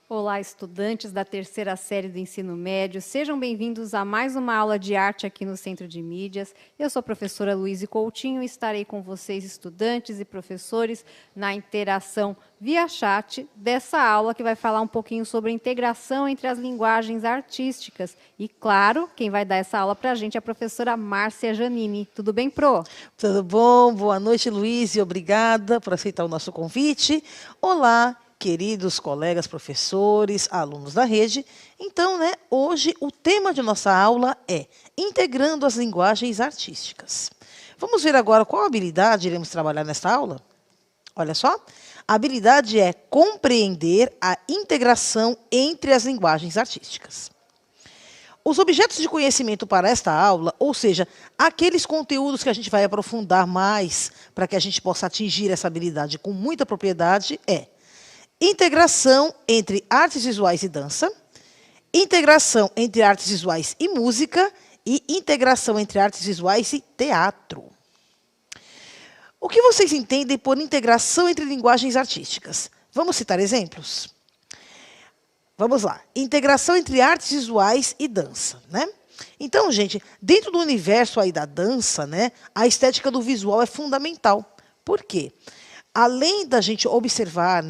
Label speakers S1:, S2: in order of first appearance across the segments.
S1: Olá, estudantes da terceira série do ensino médio, sejam bem-vindos a mais uma aula de arte aqui no Centro de Mídias. Eu sou a professora Luíse Coutinho e estarei com vocês, estudantes e professores, na interação via chat dessa aula que vai falar um pouquinho sobre a integração entre as linguagens artísticas. E, claro, quem vai dar essa aula para a gente é a professora Márcia Janini. Tudo bem, Pro?
S2: Tudo bom? Boa noite, Luíse. Obrigada por aceitar o nosso convite. Olá, queridos colegas, professores, alunos da rede. Então, hoje o tema de nossa aula é Integrando as Linguagens Artísticas. Vamos ver agora qual habilidade iremos trabalhar nesta aula? Olha só, a habilidade é compreender a integração entre as linguagens artísticas. Os objetos de conhecimento para esta aula, ou seja, aqueles conteúdos que a gente vai aprofundar mais para que a gente possa atingir essa habilidade com muita propriedade, é integração entre artes visuais e dança, integração entre artes visuais e música e integração entre artes visuais e teatro. O que vocês entendem por integração entre linguagens artísticas? Vamos citar exemplos? Vamos lá. Integração entre artes visuais e dança, né? Então, gente, dentro do universo aí da dança, a estética do visual é fundamental. Por quê? Além da gente observar,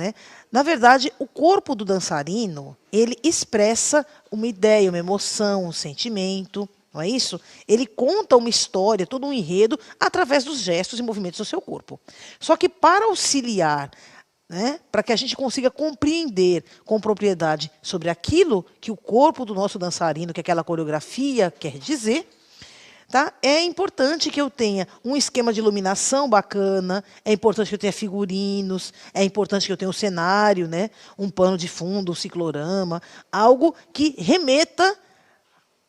S2: na verdade, o corpo do dançarino, ele expressa uma ideia, uma emoção, um sentimento, não é isso? Ele conta uma história, todo um enredo, através dos gestos e movimentos do seu corpo. Só que para auxiliar, para que a gente consiga compreender com propriedade sobre aquilo que o corpo do nosso dançarino, que aquela coreografia quer dizer, tá? É importante que eu tenha um esquema de iluminação bacana, é importante que eu tenha figurinos, é importante que eu tenha um cenário, um pano de fundo, um ciclorama, algo que remeta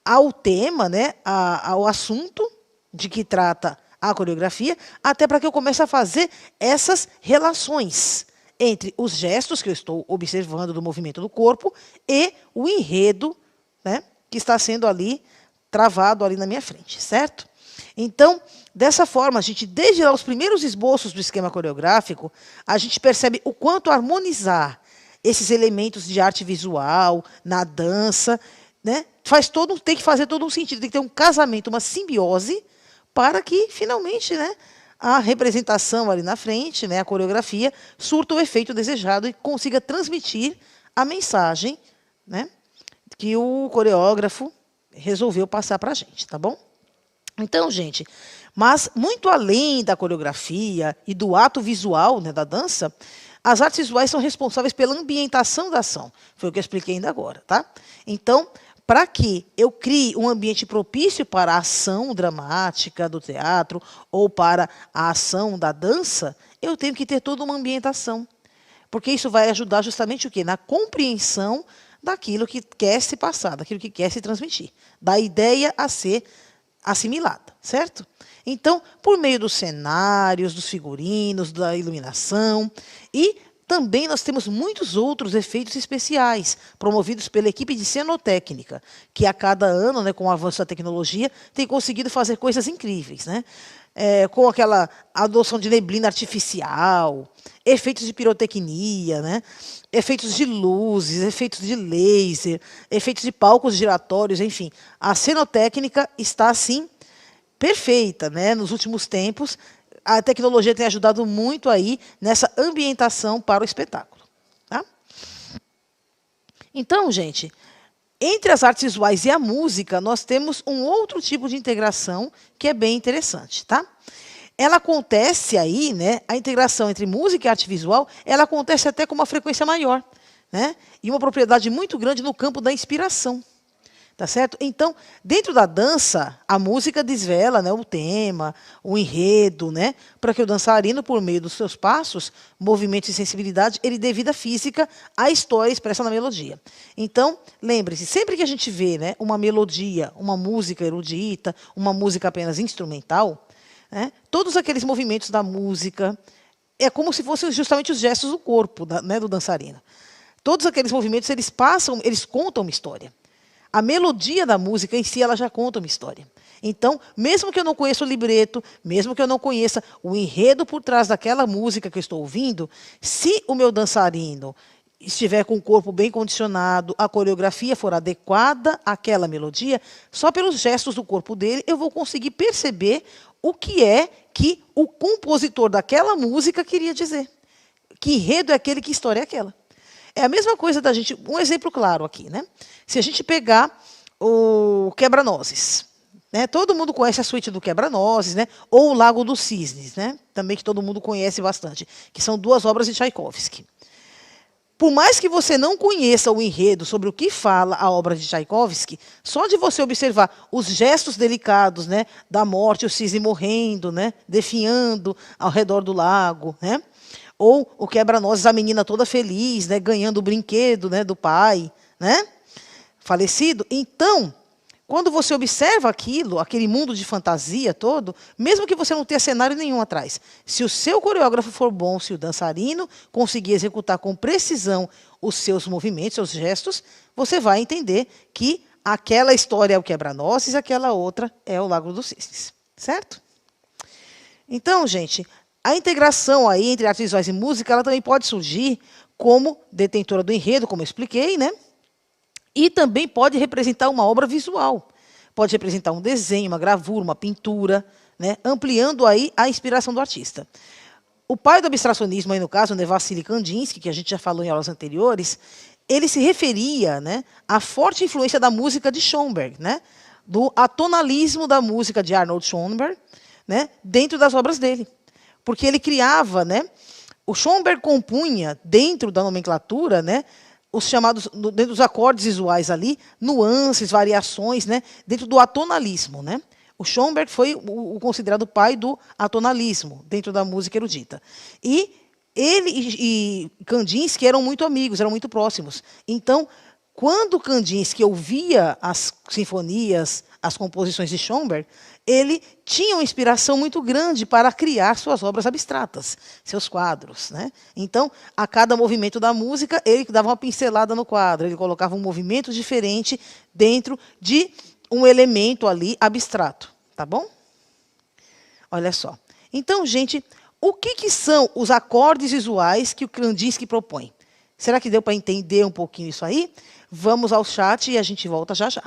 S2: ao tema, ao assunto de que trata a coreografia, até para que eu comece a fazer essas relações entre os gestos que eu estou observando do movimento do corpo e o enredo, que está sendo ali travado ali na minha frente, certo? Então, dessa forma, a gente, desde lá os primeiros esboços do esquema coreográfico, a gente percebe o quanto harmonizar esses elementos de arte visual na dança, tem que fazer todo um sentido, tem que ter um casamento, uma simbiose, para que, finalmente, a representação ali na frente, a coreografia, surta o efeito desejado e consiga transmitir a mensagem, que o coreógrafo resolveu passar para a gente, tá bom? Então, gente, mas muito além da coreografia e do ato visual, da dança, as artes visuais são responsáveis pela ambientação da ação. Foi o que eu expliquei ainda agora, tá? Então, para que eu crie um ambiente propício para a ação dramática do teatro ou para a ação da dança, eu tenho que ter toda uma ambientação. Porque isso vai ajudar justamente o quê? Na compreensão daquilo que quer se passar, daquilo que quer se transmitir, da ideia a ser assimilada, certo? Então, por meio dos cenários, dos figurinos, da iluminação e também nós temos muitos outros efeitos especiais, promovidos pela equipe de cenotécnica, que a cada ano, com o avanço da tecnologia, tem conseguido fazer coisas incríveis, com aquela adoção de neblina artificial, efeitos de pirotecnia, efeitos de luzes, efeitos de laser, efeitos de palcos giratórios, enfim. A cenotécnica está, assim, perfeita, nos últimos tempos. A tecnologia tem ajudado muito aí nessa ambientação para o espetáculo. Tá? Então, gente, entre as artes visuais e a música, nós temos um outro tipo de integração que é bem interessante. Tá? Ela acontece aí, a integração entre música e arte visual, ela acontece até com uma frequência maior, e uma propriedade muito grande no campo da inspiração. Tá certo? Então, dentro da dança, a música desvela o tema, o enredo, para que o dançarino, por meio dos seus passos, movimentos e sensibilidade, ele dê vida física à história expressa na melodia. Então, lembre-se, sempre que a gente vê uma melodia, uma música erudita, uma música apenas instrumental, todos aqueles movimentos da música é como se fossem justamente os gestos do corpo do dançarino. Todos aqueles movimentos, eles contam uma história. A melodia da música em si, ela já conta uma história. Então, mesmo que eu não conheça o libreto, mesmo que eu não conheça o enredo por trás daquela música que eu estou ouvindo, se o meu dançarino estiver com o corpo bem condicionado, a coreografia for adequada àquela melodia, só pelos gestos do corpo dele eu vou conseguir perceber o que é que o compositor daquela música queria dizer. Que enredo é aquele, que história é aquela. É a mesma coisa da gente... Um exemplo claro aqui, né? Se a gente pegar o Quebra-Nozes, né? Todo mundo conhece a suíte do Quebra-Nozes, né? Ou o Lago dos Cisnes, né? Também, que todo mundo conhece bastante, que são 2 obras de Tchaikovsky. Por mais que você não conheça o enredo sobre o que fala a obra de Tchaikovsky, só de você observar os gestos delicados, né, da morte, o cisne morrendo, né, definhando ao redor do lago, né, ou o Quebra-Nozes, a menina toda feliz, né, ganhando o brinquedo, né, do pai, né, falecido. Então, quando você observa aquilo, aquele mundo de fantasia todo, mesmo que você não tenha cenário nenhum atrás, se o seu coreógrafo for bom, se o dançarino conseguir executar com precisão os seus movimentos, seus gestos, você vai entender que aquela história é o Quebra-Nozes e aquela outra é o Lago dos Cisnes. Certo? Então, gente, a integração aí entre artes visuais e música, ela também pode surgir como detentora do enredo, como eu expliquei, né? E também pode representar uma obra visual. Pode representar um desenho, uma gravura, uma pintura, né? Ampliando aí a inspiração do artista. O pai do abstracionismo, aí no caso, o Vassily Kandinsky, que a gente já falou em aulas anteriores, ele se referia, né, à forte influência da música de Schoenberg, né? Do atonalismo da música de Arnold Schoenberg, né, dentro das obras dele. Porque ele criava, né, o Schoenberg compunha, dentro da nomenclatura, né, os chamados, dentro dos acordes visuais ali, nuances, variações, né, dentro do atonalismo. Né? O Schoenberg foi o considerado pai do atonalismo, dentro da música erudita. E ele e Kandinsky eram muito amigos, eram muito próximos. Então, quando Kandinsky ouvia as sinfonias, as composições de Schoenberg, ele tinha uma inspiração muito grande para criar suas obras abstratas, seus quadros. Né? Então, a cada movimento da música, ele dava uma pincelada no quadro, ele colocava um movimento diferente dentro de um elemento ali abstrato. Tá bom? Olha só. Então, gente, o que são os acordes visuais que o Kandinsky propõe? Será que deu para entender um pouquinho isso aí? Vamos ao chat e a gente volta já já.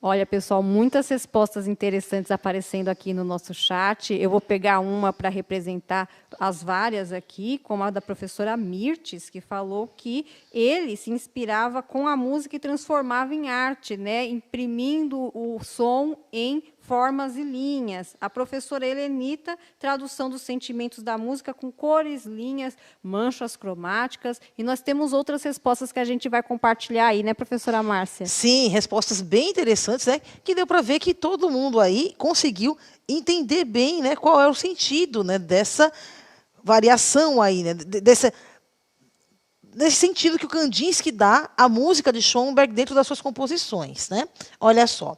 S1: Olha, pessoal, muitas respostas interessantes aparecendo aqui no nosso chat. Eu vou pegar uma para representar as várias aqui, como a da professora Mirtes, que falou que ele se inspirava com a música e transformava em arte, né, imprimindo o som em formas e linhas. A professora Helenita, tradução dos sentimentos da música com cores, linhas, manchas cromáticas. E nós temos outras respostas que a gente vai compartilhar aí, né, professora Márcia?
S2: Sim, respostas bem interessantes, né? Que deu para ver que todo mundo aí conseguiu entender bem, né, qual é o sentido, né, dessa variação aí, né, desse sentido que o Kandinsky dá à música de Schoenberg dentro das suas composições, né? Olha só.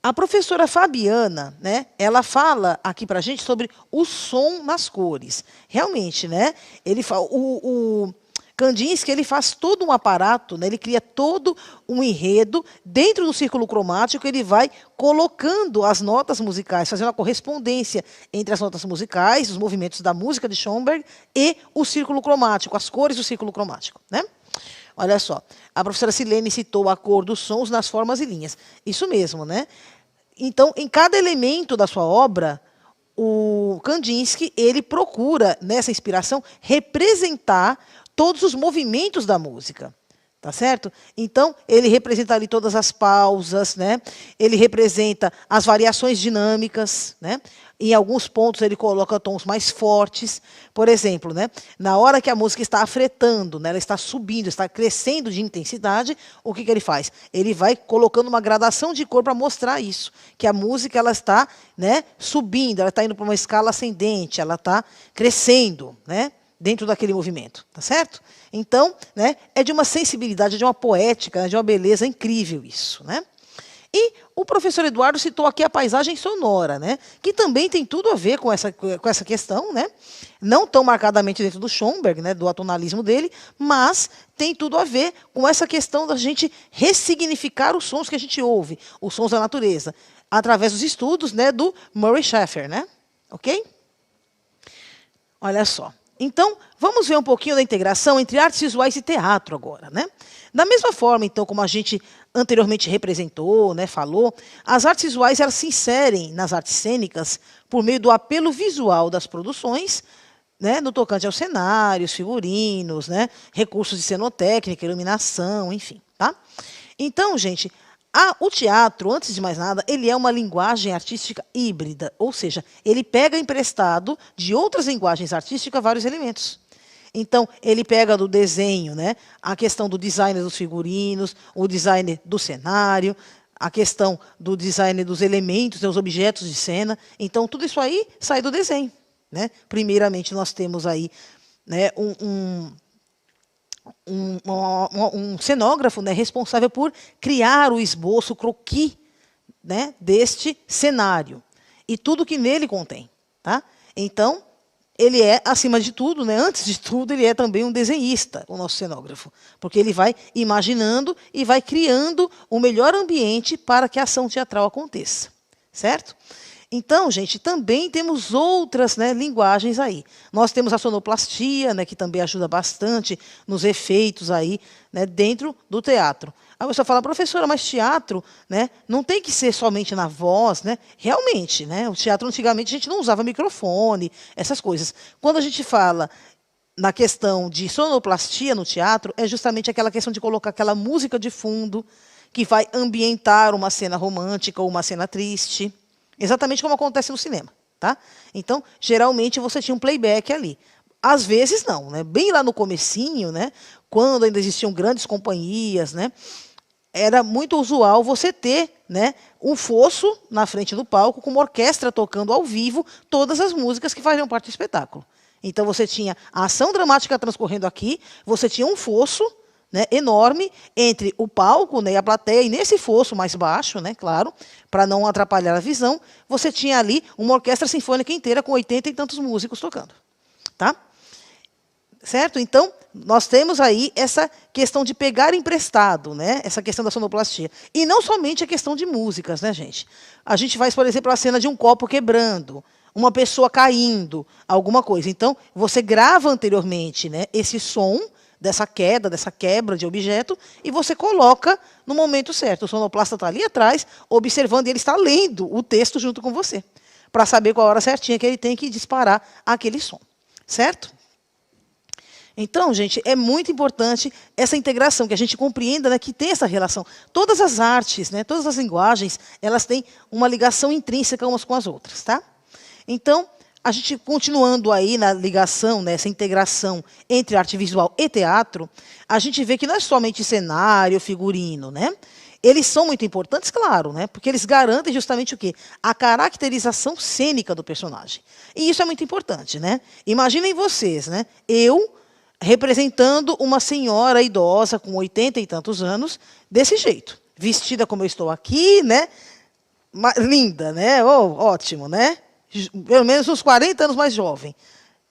S2: A professora Fabiana, né, ela fala aqui para a gente sobre o som nas cores. Realmente, né, o Kandinsky ele faz todo um aparato, né, ele cria todo um enredo. Dentro do círculo cromático, ele vai colocando as notas musicais, fazendo a correspondência entre as notas musicais, os movimentos da música de Schoenberg e o círculo cromático, as cores do círculo cromático, né? Olha só, a professora Silene citou a cor dos sons nas formas e linhas. Isso mesmo, né? Então, em cada elemento da sua obra, o Kandinsky ele procura, nessa inspiração, representar todos os movimentos da música. Tá certo? Então, ele representa ali todas as pausas, né? Ele representa as variações dinâmicas, né? Em alguns pontos ele coloca tons mais fortes. Por exemplo, né? Na hora que a música está afretando, né? Ela está subindo, está crescendo de intensidade, o que ele faz? Ele vai colocando uma gradação de cor para mostrar isso, que a música ela está, né, subindo, ela está indo para uma escala ascendente, ela está crescendo, né, dentro daquele movimento, tá certo? Então, né, é de uma sensibilidade, de uma poética, né, de uma beleza incrível isso, né? E o professor Eduardo citou aqui a paisagem sonora, né, que também tem tudo a ver com essa questão, né? Não tão marcadamente dentro do Schoenberg, né, do atonalismo dele, mas tem tudo a ver com essa questão da gente ressignificar os sons que a gente ouve, os sons da natureza, através dos estudos, né, do Murray Schafer, né? Ok? Olha só. Então, vamos ver um pouquinho da integração entre artes visuais e teatro agora, né? Da mesma forma, então, como a gente anteriormente representou, né, falou, as artes visuais elas se inserem nas artes cênicas por meio do apelo visual das produções, né, no tocante aos cenários, figurinos, né, recursos de cenotécnica, iluminação, enfim, tá? Então, gente, o teatro, antes de mais nada, ele é uma linguagem artística híbrida, ou seja, ele pega emprestado de outras linguagens artísticas vários elementos. Então, ele pega do desenho, né, a questão do design dos figurinos, o design do cenário, a questão do design dos elementos, dos objetos de cena. Então, tudo isso aí sai do desenho, né? Primeiramente, nós temos aí, né, um cenógrafo, né, responsável por criar o esboço, o croquis, né, deste cenário e tudo que nele contém, tá? Então, ele é, acima de tudo, né, antes de tudo, ele é também um desenhista, o nosso cenógrafo, porque ele vai imaginando e vai criando o melhor ambiente para que a ação teatral aconteça, certo? Então, gente, também temos outras, né, linguagens aí. Nós temos a sonoplastia, né, que também ajuda bastante nos efeitos aí, né, dentro do teatro. A pessoa fala, professora, mas teatro, né, não tem que ser somente na voz, né? Realmente, né, o teatro antigamente a gente não usava microfone, essas coisas. Quando a gente fala na questão de sonoplastia no teatro, é justamente aquela questão de colocar aquela música de fundo que vai ambientar uma cena romântica ou uma cena triste. Exatamente como acontece no cinema, tá? Então, geralmente, você tinha um playback ali. Às vezes, não, né? Bem lá no comecinho, né? Quando ainda existiam grandes companhias, né? Era muito usual você ter, né, um fosso na frente do palco com uma orquestra tocando ao vivo todas as músicas que faziam parte do espetáculo. Então, você tinha a ação dramática transcorrendo aqui, você tinha um fosso, né, enorme entre o palco, né, e a plateia, e nesse fosso mais baixo, né, claro, para não atrapalhar a visão, você tinha ali uma orquestra sinfônica inteira com 80 e tantos músicos tocando. Tá? Certo? Então, nós temos aí essa questão de pegar emprestado, né, essa questão da sonoplastia. E não somente a questão de músicas, né, gente? A gente faz, por exemplo, a cena de um copo quebrando, uma pessoa caindo, alguma coisa. Então, você grava anteriormente, né, esse som dessa queda, dessa quebra de objeto, e você coloca no momento certo. O sonoplasta está ali atrás, observando, e ele está lendo o texto junto com você, para saber qual a hora certinha que ele tem que disparar aquele som. Certo? Então, gente, é muito importante essa integração, que a gente compreenda, né, que tem essa relação. Todas as artes, né, todas as linguagens, elas têm uma ligação intrínseca umas com as outras, tá? Então, a gente continuando aí na ligação, nessa integração entre arte visual e teatro, a gente vê que não é somente cenário, figurino, né? Eles são muito importantes, claro, né? Porque eles garantem justamente o quê? A caracterização cênica do personagem. E isso é muito importante, né? Imaginem vocês, né? Eu representando uma senhora idosa com 80 e tantos anos, desse jeito, vestida como eu estou aqui, né? Linda, né? Oh, ótimo, né? Pelo menos uns 40 anos mais jovem.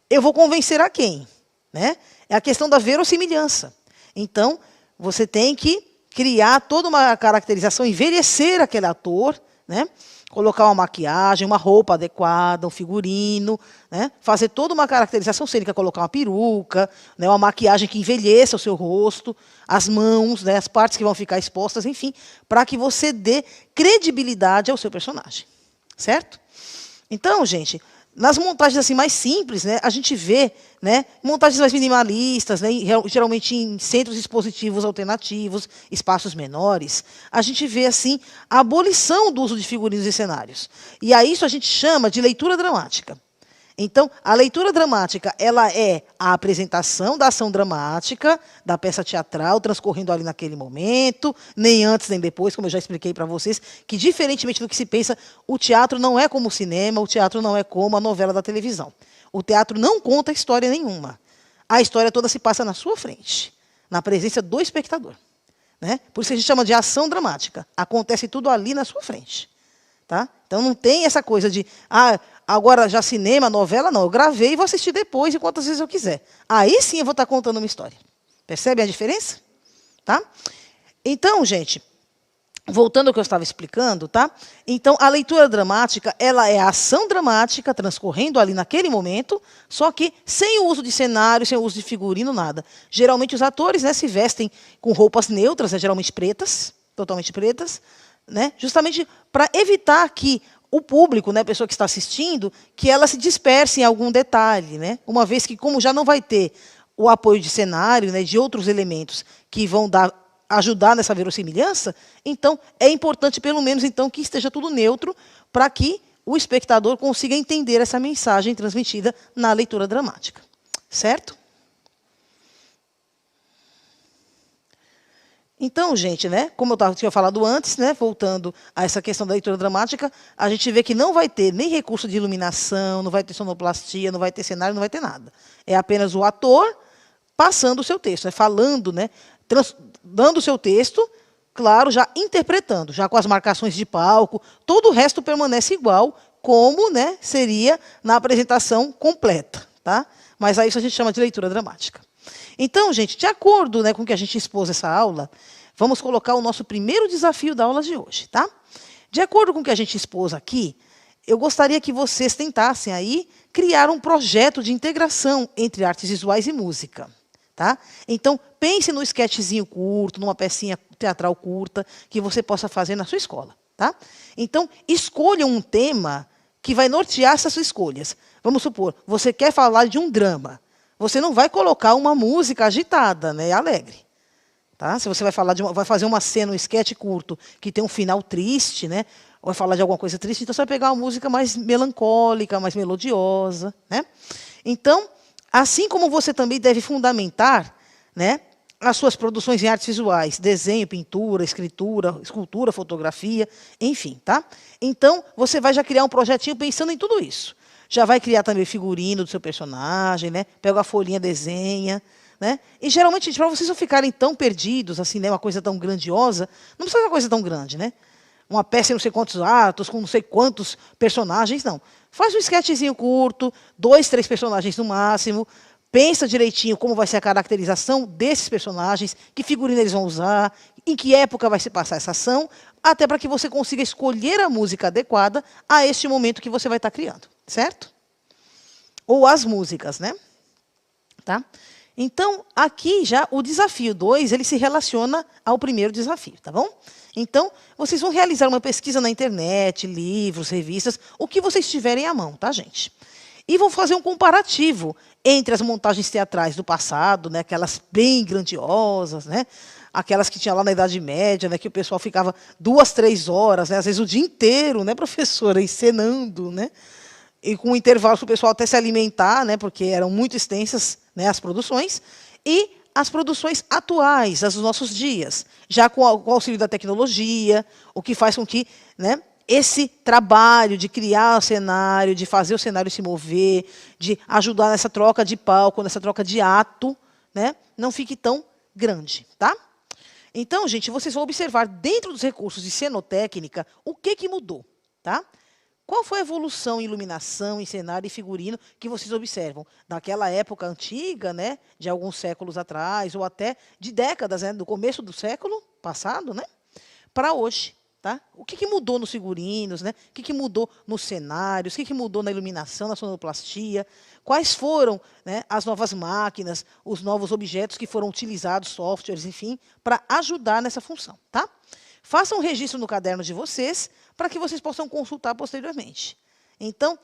S2: Eu vou convencer a quem? Né? É a questão da verossimilhança. Então, você tem que criar toda uma caracterização, envelhecer aquele ator, né? Colocar uma maquiagem, uma roupa adequada, um figurino, né? Fazer toda uma caracterização cênica, colocar uma peruca, né? Uma maquiagem que envelheça o seu rosto, as mãos, né? As partes que vão ficar expostas, enfim, para que você dê credibilidade ao seu personagem. Certo? Então, gente, nas montagens assim mais simples, né, a gente vê, né, montagens mais minimalistas, né, geralmente em centros expositivos alternativos, espaços menores, a gente vê assim a abolição do uso de figurinos e cenários. E a isso a gente chama de leitura dramática. Então, a leitura dramática, ela é a apresentação da ação dramática, da peça teatral, transcorrendo ali naquele momento, nem antes nem depois, como eu já expliquei para vocês, que, diferentemente do que se pensa, o teatro não é como o cinema, o teatro não é como a novela da televisão. O teatro não conta história nenhuma. A história toda se passa na sua frente, na presença do espectador. Né? Por isso a gente chama de ação dramática. Acontece tudo ali na sua frente. Tá? Então, não tem essa coisa de... agora já cinema, novela, não. Eu gravei e vou assistir depois e quantas vezes eu quiser. Aí sim eu vou estar contando uma história. Percebem a diferença? Tá? Então, gente, voltando ao que eu estava explicando, tá? Então, a leitura dramática, ela é a ação dramática transcorrendo ali naquele momento, só que sem o uso de cenário, sem o uso de figurino, nada. Geralmente os atores, né, se vestem com roupas neutras, né, geralmente pretas, totalmente pretas, né, justamente para evitar que o público, né, a pessoa que está assistindo, que ela se disperse em algum detalhe, né? Uma vez que, como já não vai ter o apoio de cenário, né, de outros elementos que vão ajudar nessa verossimilhança, então é importante, pelo menos, então, que esteja tudo neutro para que o espectador consiga entender essa mensagem transmitida na leitura dramática. Certo? Então, gente, né, como eu tinha falado antes, né, voltando a essa questão da leitura dramática, a gente vê que não vai ter nem recurso de iluminação, não vai ter sonoplastia, não vai ter cenário, não vai ter nada. É apenas o ator passando o seu texto, né, falando, né, dando o seu texto, claro, já interpretando, já com as marcações de palco, todo o resto permanece igual, como, né, seria na apresentação completa. Tá? Mas a isso a gente chama de leitura dramática. Então, gente, de acordo, né, com o que a gente expôs essa aula, vamos colocar o nosso primeiro desafio da aula de hoje. Tá? De acordo com o que a gente expôs aqui, eu gostaria que vocês tentassem aí criar um projeto de integração entre artes visuais e música. Tá? Então, pense no sketchzinho curto, numa pecinha teatral curta, que você possa fazer na sua escola. Tá? Então, escolha um tema que vai nortear essas suas escolhas. Vamos supor, você quer falar de um drama. Você não vai colocar uma música agitada, né, alegre. Tá? Se você vai fazer uma cena, um sketch curto, que tem um final triste, né, ou vai falar de alguma coisa triste, então você vai pegar uma música mais melancólica, mais melodiosa. Né? Então, assim como você também deve fundamentar, né, as suas produções em artes visuais, desenho, pintura, escritura, escultura, fotografia, enfim. Tá? Então, você vai já criar um projetinho pensando em tudo isso. Já vai criar também o figurino do seu personagem, né? Pega a folhinha, desenha. Né? E, geralmente, para vocês não ficarem tão perdidos, assim, né, uma coisa tão grandiosa, não precisa ser uma coisa tão grande. Né? Uma peça em não sei quantos atos, com não sei quantos personagens, não. Faz um sketchzinho curto, 2, 3 personagens no máximo, pensa direitinho como vai ser a caracterização desses personagens, que figurino eles vão usar, em que época vai se passar essa ação, até para que você consiga escolher a música adequada a este momento que você vai estar criando. Certo? Ou as músicas, né? Tá? Então, aqui já o desafio 2, ele se relaciona ao primeiro desafio, tá bom? Então, vocês vão realizar uma pesquisa na internet, livros, revistas, o que vocês tiverem à mão, tá, gente? E vão fazer um comparativo entre as montagens teatrais do passado, né, aquelas bem grandiosas, né, aquelas que tinha lá na Idade Média, né, que o pessoal ficava 2, 3 horas, né, às vezes o dia inteiro, né, professora, encenando, né, e com intervalos para o pessoal até se alimentar, né, porque eram muito extensas, né, as produções, e as produções atuais, as dos nossos dias, já com o auxílio da tecnologia, o que faz com que, né, esse trabalho de criar o cenário, de fazer o cenário se mover, de ajudar nessa troca de palco, nessa troca de ato, né, não fique tão grande, tá? Então, gente, vocês vão observar dentro dos recursos de cenotécnica o que mudou, tá? Qual foi a evolução em iluminação, em cenário e figurino que vocês observam? Daquela época antiga, né, de alguns séculos atrás, ou até de décadas, né, do começo do século passado, né, para hoje. Tá? O que mudou nos figurinos, né? O que mudou nos cenários, o que mudou na iluminação, na sonoplastia, quais foram, né, as novas máquinas, os novos objetos que foram utilizados, softwares, enfim, para ajudar nessa função. Tá? Façam um registro no caderno de vocês para que vocês possam consultar posteriormente. Então,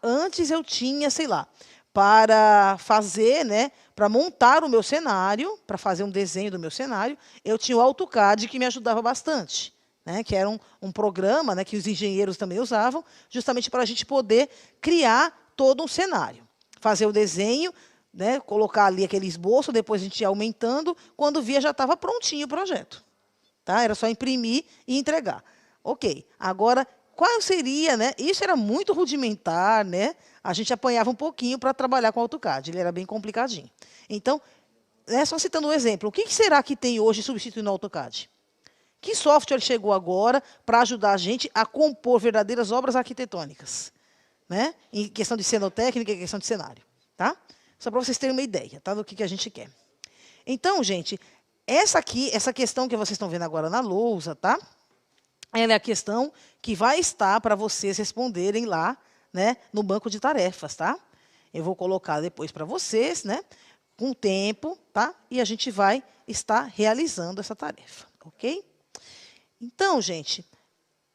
S2: antes eu tinha, sei lá, para fazer, né, para montar o meu cenário, para fazer um desenho do meu cenário, eu tinha o AutoCAD que me ajudava bastante. Né, que era um programa, né, que os engenheiros também usavam, justamente para a gente poder criar todo um cenário. Fazer o desenho, né, colocar ali aquele esboço, depois a gente ia aumentando, quando via já estava prontinho o projeto. Tá? Era só imprimir e entregar. Ok, agora, qual seria, né? Isso era muito rudimentar, né? A gente apanhava um pouquinho para trabalhar com o AutoCAD, ele era bem complicadinho. Então, só citando um exemplo, o que será que tem hoje substituindo o AutoCAD? Que software chegou agora para ajudar a gente a compor verdadeiras obras arquitetônicas? Né? Em questão de cenotécnica e questão de cenário. Tá? Só para vocês terem uma ideia, tá, do que a gente quer. Então, gente, essa questão que vocês estão vendo agora na lousa, tá? Ela é a questão que vai estar para vocês responderem lá, né, no banco de tarefas. Tá? Eu vou colocar depois para vocês, né, com o tempo, tá? E a gente vai estar realizando essa tarefa. Ok? Então, gente,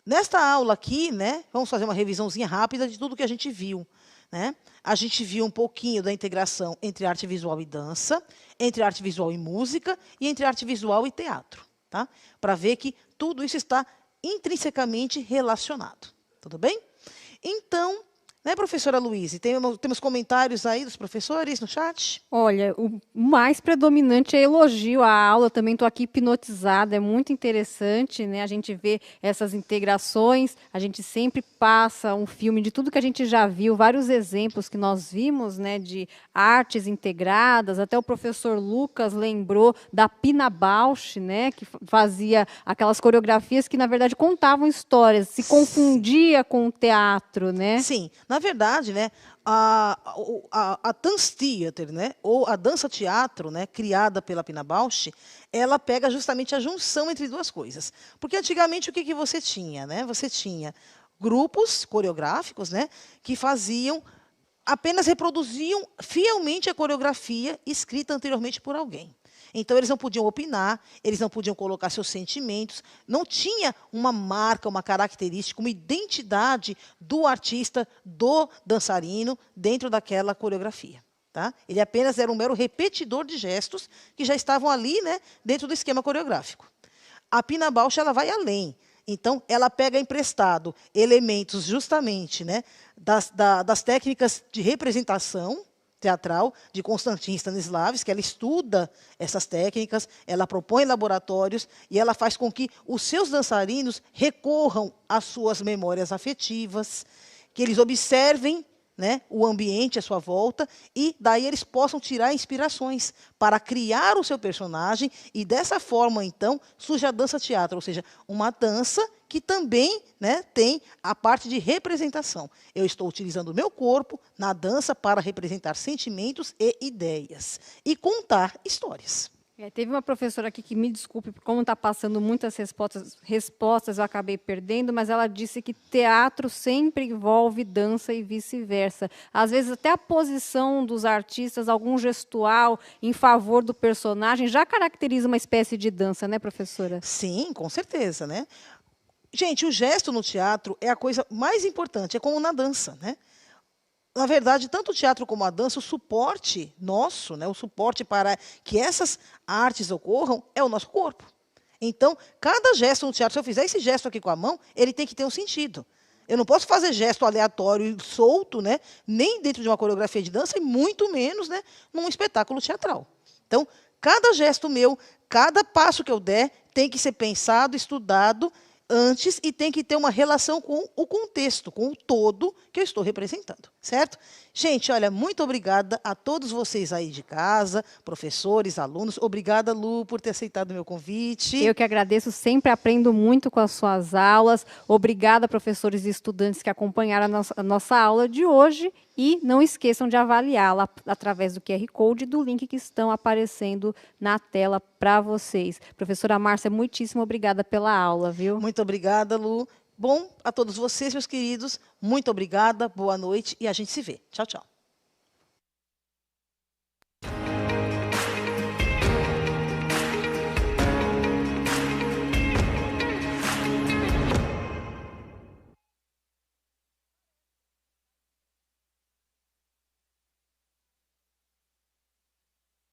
S2: nesta aula aqui, né, vamos fazer uma revisãozinha rápida de tudo que a gente viu. Né? A gente viu um pouquinho da integração entre arte visual e dança, entre arte visual e música e entre arte visual e teatro. Tá? Para ver que tudo isso está intrinsecamente relacionado. Tudo bem? Então, né, professora Luíse, temos comentários aí dos professores no chat?
S1: Olha, o mais predominante é elogio à aula. Eu também estou aqui hipnotizada, é muito interessante, né? A gente vê essas integrações, a gente sempre passa um filme de tudo que a gente já viu, vários exemplos que nós vimos, né, de artes integradas. Até o professor Lucas lembrou da Pina Bausch, né, que fazia aquelas coreografias que, na verdade, contavam histórias, se confundia com o teatro, né?
S2: Sim, na verdade, né, a Dance Theater, né, ou a dança-teatro, né, criada pela Pina Bausch, ela pega justamente a junção entre duas coisas. Porque antigamente o que você tinha? Né? Você tinha grupos coreográficos, né, que apenas reproduziam fielmente a coreografia escrita anteriormente por alguém. Então, eles não podiam opinar, eles não podiam colocar seus sentimentos, não tinha uma marca, uma característica, uma identidade do artista, do dançarino, dentro daquela coreografia. Tá? Ele apenas era um mero repetidor de gestos que já estavam ali, né, dentro do esquema coreográfico. A Pina Bausch ela vai além. Então, ela pega emprestado elementos justamente, né, das técnicas de representação teatral de Konstantin Stanislavski, que ela estuda essas técnicas, ela propõe laboratórios e ela faz com que os seus dançarinos recorram às suas memórias afetivas, que eles observem, né, o ambiente à sua volta e daí eles possam tirar inspirações para criar o seu personagem e dessa forma, então, surge a dança-teatro, ou seja, uma dança que também, né, tem a parte de representação. Eu estou utilizando o meu corpo na dança para representar sentimentos e ideias e contar histórias.
S1: Teve uma professora aqui que, me desculpe, como está passando muitas respostas eu acabei perdendo, mas ela disse que teatro sempre envolve dança e vice-versa. Às vezes até a posição dos artistas, algum gestual em favor do personagem, já caracteriza uma espécie de dança, né, professora?
S2: Sim, com certeza, né? Gente, o gesto no teatro é a coisa mais importante, é como na dança, né? Na verdade, tanto o teatro como a dança, o suporte nosso, né, o suporte para que essas artes ocorram é o nosso corpo. Então, cada gesto no teatro, se eu fizer esse gesto aqui com a mão, ele tem que ter um sentido. Eu não posso fazer gesto aleatório e solto, né, nem dentro de uma coreografia de dança, e muito menos, né, num espetáculo teatral. Então, cada gesto meu, cada passo que eu der, tem que ser pensado, estudado antes e tem que ter uma relação com o contexto, com o todo que eu estou representando, certo? Gente, olha, muito obrigada a todos vocês aí de casa, professores, alunos. Obrigada, Lu, por ter aceitado o meu convite.
S1: Eu que agradeço, sempre aprendo muito com as suas aulas. Obrigada, professores e estudantes que acompanharam a nossa aula de hoje. E não esqueçam de avaliá-la através do QR Code e do link que estão aparecendo na tela para vocês. Professora Márcia, muitíssimo obrigada pela aula, viu?
S2: Muito obrigada, Lu. Bom, a todos vocês, meus queridos, muito obrigada, boa noite e a gente se vê. Tchau, tchau.